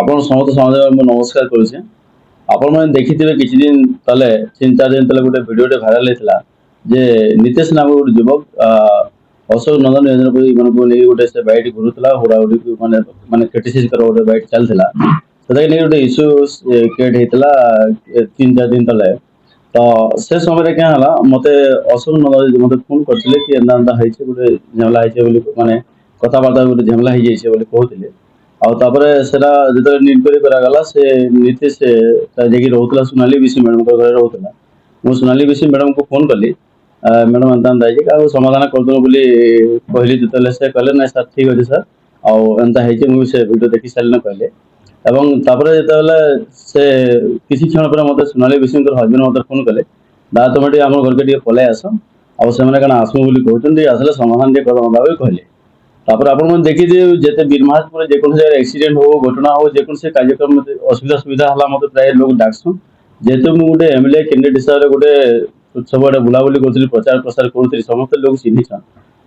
ଆପଣ ସମସ୍ତ ସମାଜ ମୁଁ ନମସ୍କାର କରୁଛି। ଆପଣମାନେ ଦେଖିଥିବେ କିଛି ଦିନ ତଳେ 3-4 ଦିନ ତଳେ ଗୋଟେ ଭିଡ଼ିଓଟେ ଭାଇରାଲ ହେଇଥିଲା ଯେ ନିତେଶ ନାମକ ଗୋଟେ ଯୁବକ ଅଶୋକ ନନ୍ଦନ ଯୋଜନାକୁ ଏମାନଙ୍କୁ ନେଇ ଗୋଟେ ସେ ବାଇକ୍ ଘୁରୁଥିଲା ହୁଡ଼ାହୁଡ଼ିକୁ ମାନେ କ୍ରିଟିସାଇଜ୍ କର ଗୋଟେ ବାଇକ୍ ଚାଲିଥିଲା ସେଥିପାଇଁ ନେଇ ଗୋଟେ ଇସ୍ୟୁ କ୍ରିଏଟ୍ ହେଇଥିଲା 3-4 ଦିନ ତଳେ। ତ ସେ ସମୟରେ क्या ହେଲା ମତେ ଅଶୋକ ନନ୍ଦନ ମତେ ଫୋନ୍ କରିଥିଲେ କି ଏନ୍ତା ଏନ୍ତା ହେଇଛି ଗୋଟେ ଝାମେଲା ହେଇଛି ବୋଲି ମାନେ କଥାବାର୍ତ୍ତା ଗୋଟେ ଝାମେଲା ହେଇଯାଇଛି ବୋଲି କହୁଥିଲେ। ଆଉ ତାପରେ ସେଟା ଯେତେବେଳେ ଇନକ୍ୱାରି କରାଗଲା ସେ ନୀତିଶ ଯାଇକି ରହୁଥିଲା ସୋନାଲି ବିଶି ମ୍ୟାଡ଼ାମଙ୍କ ଘରେ ରହୁଥିଲା। ମୁଁ ସୋନାଲି ବିଶି ମ୍ୟାଡ଼ାମଙ୍କୁ ଫୋନ୍ କଲି ମ୍ୟାଡ଼ାମ ଏନ୍ତା ଏନ୍ତା ହେଇଛି ଆଉ ସମାଧାନ କରିଦେବୁ ବୋଲି କହିଲି ଯେତେବେଳେ ସେ କହିଲେ ନାଇଁ ସାର୍ ଠିକ୍ ଅଛି ସାର୍ ଆଉ ଏନ୍ତା ହେଇଛି ମୁଁ ସେ ଭିଡ଼ିଓ ଦେଖି ସାରିଲିଣି କହିଲେ। ଏବଂ ତାପରେ ଯେତେବେଳେ ସେ କିଛି କ୍ଷଣ ପରେ ମତେ ସୋନାଲି ବିଶିଙ୍କର ହଜବେଣ୍ଡ ମତେ ଫୋନ୍ କଲେ ଦା ତମେ ଟିକେ ଆମ ଘରକେ ଟିକେ ପଳେଇ ଆସ ଆଉ ସେମାନେ କାଣା ଆସବୁ ବୋଲି କହୁଛନ୍ତି ଆସିଲେ ସମାଧାନ ଟିକେ କରିଦେବା ବୋଲି କହିଲେ। ତାପରେ ଆପଣମାନେ ଦେଖିଥିବେ ଯେତେ ବିରମାହାଜପୁରରେ ଯେକୌଣସି ଜାଗାରେ ଆକ୍ସିଡେଣ୍ଟ ହଉ ଘଟଣା ହଉ ଯେକୌଣସି କାର୍ଯ୍ୟକ୍ରମ ଅସୁବିଧା ସୁବିଧା ହେଲା ମତେ ପ୍ରାୟ ଲୋକ ଡାକସନ୍। ଯେହେତୁ ମୁଁ ଗୋଟେ ଏମଏଲଏ କ୍ୟାଣ୍ଡିଡେଟ୍ ହିସାବରେ ଗୋଟେ ସବୁଆଡେ ବୁଲାବୁଲି କରୁଥିଲି ପ୍ରଚାର ପ୍ରସାର କରୁଥିଲି ସମସ୍ତେ ଲୋକ ଚିହ୍ନିଛନ୍।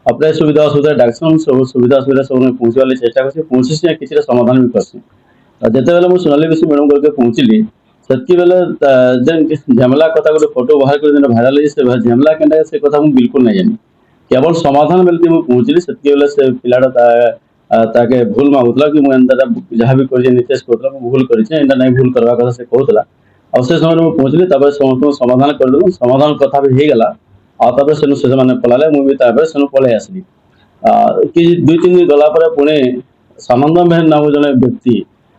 ଆଉ ପ୍ରାୟ ସୁବିଧା ଅସୁବିଧା ଡାକସନ୍ ସବୁ ସୁବିଧା ଅସୁବିଧା ସବୁ ପହଞ୍ଚିବା ଲାଗି ଚେଷ୍ଟା କରୁଛି ପହଞ୍ଚିଛି କିଛିଟା ସମାଧାନ ବି କରସି। ଯେତେବେଳେ ମୁଁ ସୋନାଲି ବିଶି ମ୍ୟାଡ଼ାମଙ୍କ ଘରକେ ପହଞ୍ଚିଲି ସେତିକି ବେଲେ ଯେନ୍ ଝାମେଲା କଥା ଗୋଟେ ଫଟୋ ବାହାର କରି ଭାଇରାଲ ହେଇଛି ସେ ଝାମେଲା କେନ୍ତା ସେ କଥା ମୁଁ ବିଲକୁଲ ନାଇଁ ଜାନି। केवल समाधान बेलती ମୁଁ ପହଞ୍ଚିଲି ସେତିକି ବେଳେ ସେ ପିଲାଟା ତାକେ ଭୁଲ ମାଗୁଥିଲା କି ମୁଁ ଏନ୍ତା ଯାହା ବି କରିଛି ନିତେଶ କହୁଥିଲା ମୁଁ ଭୁଲ କରିଛି ଏନ୍ତା ନାଇଁ ଭୁଲ କରିବା କଥା ସେ କହୁଥିଲା। ଆଉ ସେ ସମୟରେ ମୁଁ ପହଞ୍ଚିଲି ତାପରେ ସମସ୍ତଙ୍କୁ ସମାଧାନ କରିଦେଲୁ ସମାଧାନ କଥା ବି ହେଇଗଲା। ଆଉ ତାପରେ ସେନୁ ସେମାନେ ପଳାଇଲେ ମୁଁ ବି ତାପରେ ସେନୁ ପଳେଇ ଆସିଲି। कि 2-3 दिन गला पर पुणे सानंद मेहर नाम जड़े व्यक्ति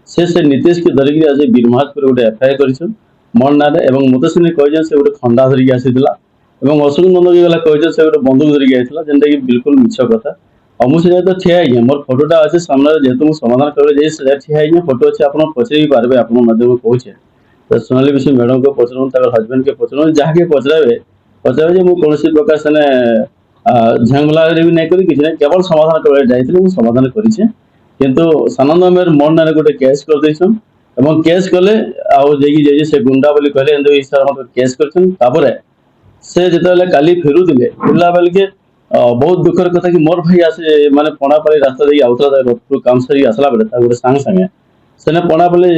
से नीतीश के धरिकी आज बीरमाहाजपुर गोटे एफआईआर कर मोर ना मत से कही से गोटे खंडा धरिकी आसीला अशोक नंद गला कही से गोटे बंदूक धरिकी आईला जेनटा कि बिल्कुल मिछ कथा। और मुझे तो ठिया है मोर फोटोटा अच्छे सामने जेहतु मुझे समाधान कर ठिया है फोटो अच्छे आप पचर भी पारे आप कहे तो सोनाली विशि मैडम को पचर हजबैंड के पचर जहाँके पचरावे पचरावे मुझे कौन प्रकार से झंगला भी नहीं करी किसी केवल समाधान कर जाइए समाधान करें किंतु सानंद मेहर मोर ना गोटे केस कर देछन एवं केस कले आगे से गुंडा बोली कहले हिसाब केस कर से जिते काली फेरुले फेरला बेल के बहुत दुखर कथा कि मोर भाई आसे माने पणापाली रास्ता दे आउतला रतपुर काम सरी आसला बेले गोटे सांग संगे सेने पणापाली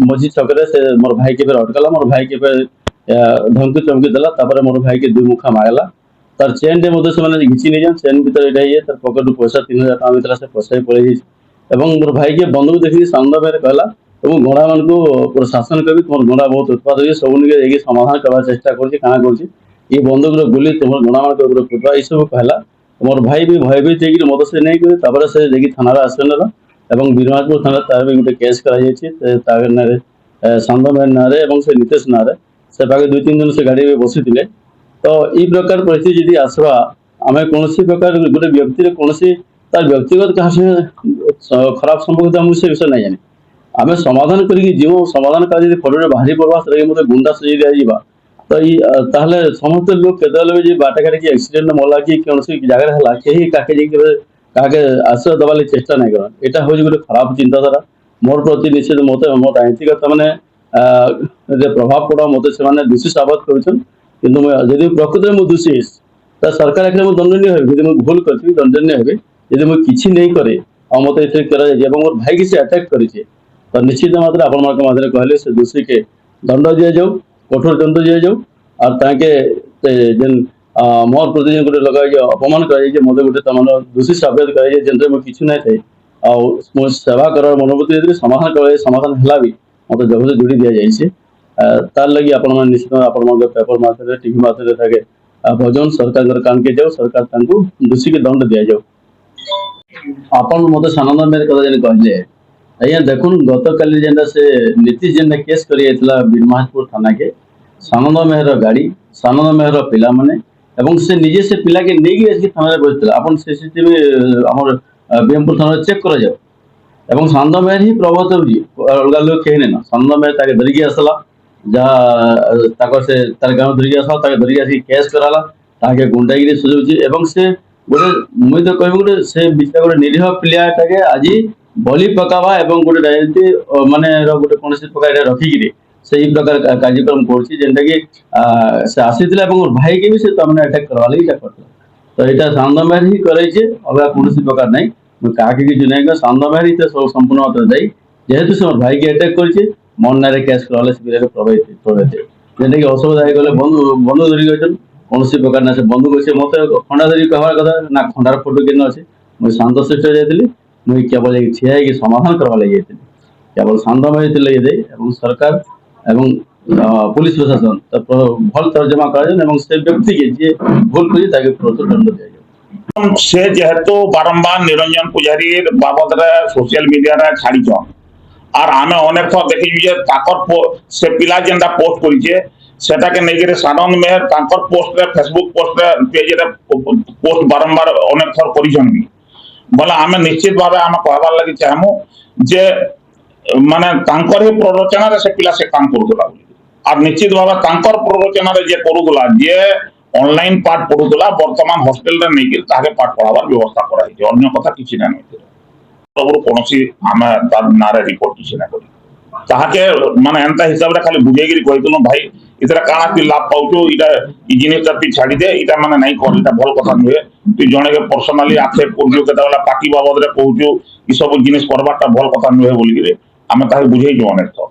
मझी छकरे से मोर भाई के अटकला मोर भाई के धमकी चमकी देला मोर भाई के 2 मुखा मारला तार चेन टे मधे से घिची नहीं जान चेन भीतर ये तार पकेट पैसा 3000 टका भीतर से पैसा पड़े मोर भाई के बंधुक देखिए सानंद मेहर कहला गणा मान को प्रशासन कर तुम गणा बहुत उत्पाद हो सब निके समाधान करने चेष्टा कर ये बंधुक गुली तुम गणा मान फुटवा ये सब कहला मोर भाई भी भयभीत हो मत से नहीं कर से थाना आश्रय नेला बीरमाहाजपुर थाना तार भी गोटे केस कर सानंद मेहर ना से नितेश ना से 2-3 दिन से गाड़ी में बसी तो ये प्रकार परिस्थिति यदि आसवा आम कौन प्रकार गोटे व्यक्ति कौन तार व्यक्तिगत क्या खराब संपर्क मुझे विषय नहीं जानी आम समाधान कर समाधान कार्य फटोरे बाहरी पड़वा मतलब गुंडा सजाई दिजा तो ये समस्त लोग के बाटघाट की एक्सीडेंट मरला कि कौन जगह है कहीं क्या आश्रय दबा चेष्टा नहीं कर यहाँ हूँ गोटे खराब चिंताधारा मोर प्रति निश्चित मत मो राजनीतिक मैंने प्रभाव पड़ा मत से दोषी साबित कर जदि प्रकृत में दोषी तो सरकार आखिर मुझे दंडनीय हो भूल करी दंडनीय हो यदि मुझे किसी नहीं करे मत मोर भाई की अटैक कर तो निश्चित मात्रा आप कहले से दोषी के दंड दि जाऊ कठोर दंड दि जाऊ और ताके जेन मोर प्रति गोटे लगा अपमान कर मत गोटे दोषी साबित कर किसी ना थे आ सेवा कर मनोवृत्ति समाधान कर समाधान है भी मत जबरदस्त जोड़ी दि जाए तार लगी आपण निश्चित आपण पेपर माध्यम टीवी माध्यम भजन सरकार कान के जाओ सरकार दोषी के दंड दि जाऊ आपण मत सानंद मेहर कथा जेन कहले अज्ञा देखुन गत काली जेनटा से नीतीश जेनटा केस कर बीरमाहाजपुर थाना के सानंद मेहर गाड़ी सानंद मेहर पिला माने एवं से निजे से पिला के नहीं थाना बसला आप सीसीटीवी आम बीएमपुर थाना चेक कर जाओ एवं सानंद मेहर ही प्रभावित हो अलग लोग कहीं ना सानंद मेहर ताके धरिकी आसला जहाँ से तार गाँव धरिकी आसला धरिकी आसिक केस कराला ताके गुंडागिरी सुझाऊँ एवं से गोटे मुई तो कह गोटे से गोटे निरीह पिलाटे आज बलि पकावा एवं गोटे राजनीति माने गोटे कौन प्रकार रखिकी से प्रकार कार्यक्रम करेंटा कि से आसी भाई के भी से अटैक करवा लगी तो यहाँ सानंद मेहर ही करे अलग कौन प्रकार नहीं क्या किसी नहीं सानंद मेहर ही सब संपूर्ण मात्रा दायी যেহেতু সে মোর ভাইকে আটাক করেছে মন্নারে কেস করালে সে পিলাকে প্রভাবিত যেটাকি অସୁবিধা হয়ে গেলে বন্ধু বন্ধু ধরি গেছেন କୌଣସି ପ୍ରକାର ନା ସେ ବନ୍ଧୁକ ସେ ମତେ ଖଣ୍ଡା ଧରି କହିବାର କଥା ନା ଖଣ୍ଡାର ଫଟୋ କେନ ଅଛି ମୁଇଁ ଶାନ୍ତ ଶିଷ୍ଟ ଯାଇଥିଲି ମୁଇଁ କେବଳ ଯାଇକି ଠିଆ ହେଇକି ସମାଧାନ କରିବା ଲାଗି ଯାଇଥିଲି କେବଳ ଶାନ୍ତମୟ ଥିଲେ ଦେଇ ଏବଂ ସରକାର ଏବଂ পুলিশ প্রশাসন ভাল তর্জমা করা এবং সে ব্যক্তিকে যে ভুল করে তাকে প্রচুর দণ্ড দেওয়া যায় से जेहेतु बारंबार निरंजन पुजारी बाबद सोशल मीडिया रे छाड़ीछन আর আমি অনেক থর দেখিছি যে তাকর সে পিলা যেটা পোস্ট করেছে সেটাকে নেইকি সানন্দ মেহর তাকর পোস্টরে ফেসবুক পোস্টরে পেজরে পোস্ট বারম্বার অনেক থর করিছন বলে আমি নিশ্চিত ভাবে আমি কহবার লাগি চাহমু যে মানে তাঙ্কর হি প্ররোচনারে সে পিলা সে কাম করুলা আর নিশ্চিত ভাবে তাঙ্কর প্ররোচনারে যে করুলা যে অনলাইন পাঠ পড়ুলা বর্তমান হস্টেলরে নেইকি তাকে পাঠ পড়াবার ব্যবস্থা করা হয়েছে অন্য কথা কিছু না কৌশি আমি তার নারে রিপোর্ট কিছু না করি তাহাকে মানে এন্তা হিসাবে খালি বুঝাইকি কইতলু ভাই এতরা কাଣା তুই লাভ পাউছু এটা এই জিনিসটা তুই ছাড়ি দে এটা মানে নাই কর এটা ভাল কথা নুহে তুই জনেকে পার্সোনালি আক্ষেপ করছু কেতবেলা পার্টি বাবদরে কହୁছু এসব জিনিস করবারটা ভাল কথা নুহে বলিকি আমি তাকে বুঝাইছু অনেক তো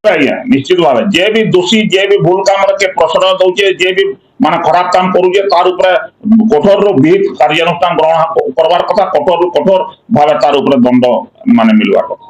আজ্ঞা নিশ্চিত ভাবে যে বি দোষী যে বি ভুল কামরে কে প্রশ্রয় দউছে যে বি মানে খারাপ কাম করুছে তার উপরে কঠোর বিহিত কার্যানুষ্ঠান গ্রহণ করবার কথা কঠোর কঠোর ভাবে তার উপরে দণ্ড মানে মিলবার কথা